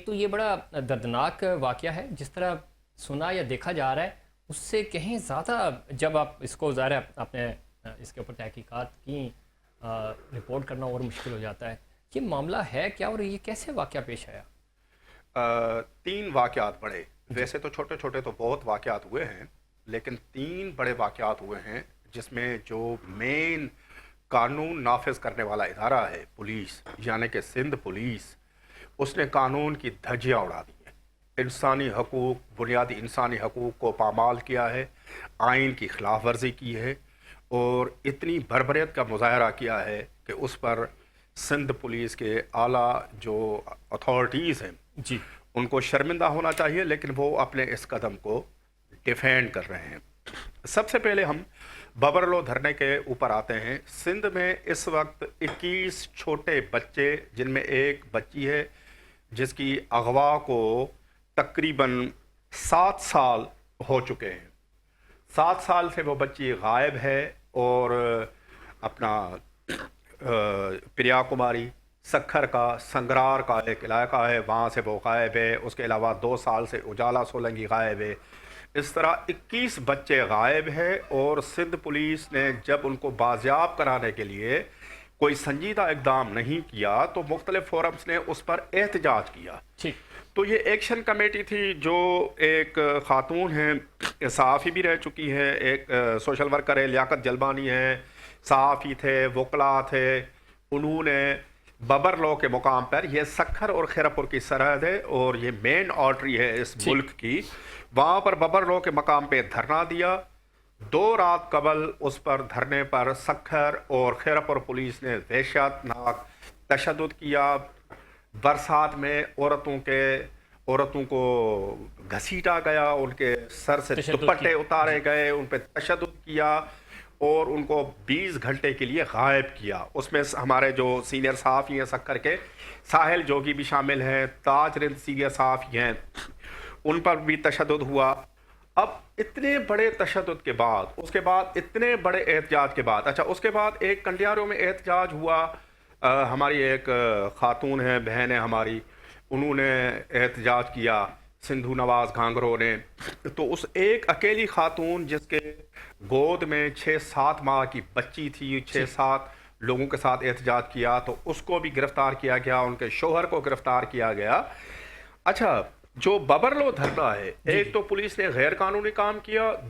ایک تو یہ بڑا دردناک واقعہ ہے، جس طرح سنا یا دیکھا جا رہا ہے اس سے کہیں زیادہ جب آپ اس کو ظاہر ہے آپ نے اس کے اوپر تحقیقات کی، رپورٹ کرنا اور مشکل ہو جاتا ہے. یہ معاملہ ہے کیا اور یہ کیسے واقعہ پیش آیا؟ تین واقعات بڑے، ویسے تو چھوٹے چھوٹے تو بہت واقعات ہوئے ہیں، لیکن تین بڑے واقعات ہوئے ہیں جس میں جو مین قانون نافذ کرنے والا ادارہ ہے پولیس، یعنی کہ سندھ پولیس، اس نے قانون کی دھجیاں اڑا دی ہیں. انسانی حقوق، بنیادی انسانی حقوق کو پامال کیا ہے، آئین کی خلاف ورزی کی ہے، اور اتنی بربریت کا مظاہرہ کیا ہے کہ اس پر سندھ پولیس کے اعلیٰ جو اتھارٹیز ہیں جی، ان کو شرمندہ ہونا چاہیے، لیکن وہ اپنے اس قدم کو ڈیفینڈ کر رہے ہیں. سب سے پہلے ہم ببرلو دھرنے کے اوپر آتے ہیں. سندھ میں اس وقت 21 چھوٹے بچے، جن میں ایک بچی ہے جس کی اغوا کو تقریباً 7 سال ہو چکے ہیں. 7 سال سے وہ بچی غائب ہے، اور اپنا پریا کماری سکھر کا سنگرار کا ایک علاقہ ہے، وہاں سے وہ غائب ہے. اس کے علاوہ 2 سال سے اجالا سولنگی غائب ہے. اس طرح 21 بچے غائب ہیں، اور سندھ پولیس نے جب ان کو بازیاب کرانے کے لیے کوئی سنجیدہ اقدام نہیں کیا تو مختلف فورمز نے اس پر احتجاج کیا. ٹھیک. تو یہ ایکشن کمیٹی تھی، جو ایک خاتون ہیں، صحافی بھی رہ چکی ہے، ایک سوشل ورکر ہے، لیاقت جلبانی ہے، صحافی تھے، وکلاء تھے. انہوں نے ببرلو کے مقام پر، یہ سکھر اور خیرپور کی سرحد ہے اور یہ مین آرٹری ہے اس ملک کی، وہاں پر ببرلو کے مقام پہ دھرنا دیا. 2 رات قبل اس پر دھرنے پر سکھر اور خیرپور پولیس نے وحشت ناک تشدد کیا. برسات میں عورتوں کو گھسیٹا گیا، ان کے سر سے دوپٹے اتارے گئے، ان پہ تشدد کیا اور ان کو 20 گھنٹے کے لیے غائب کیا. اس میں ہمارے جو سینئر صحافی ہیں سکھر کے، ساحل جوگی بھی شامل ہیں، تاج رند سینئر صحافی ہیں، ان پر بھی تشدد ہوا. اب اتنے بڑے تشدد کے بعد، اس کے بعد اتنے بڑے احتجاج کے بعد، اچھا اس کے بعد ایک کنڈیارو میں احتجاج ہوا. ہماری ایک خاتون ہے، بہن ہے ہماری، انہوں نے احتجاج کیا، سندھو نواز گھانگرو نے. تو اس ایک اکیلی خاتون جس کے گود میں 6-7 ماہ کی بچی تھی، 6-7 لوگوں کے ساتھ احتجاج کیا، تو اس کو بھی گرفتار کیا گیا، ان کے شوہر کو گرفتار کیا گیا. اچھا، جو ببرلو دھرنا ہے، ایک تو پولیس نے غیر قانونی کام کیا،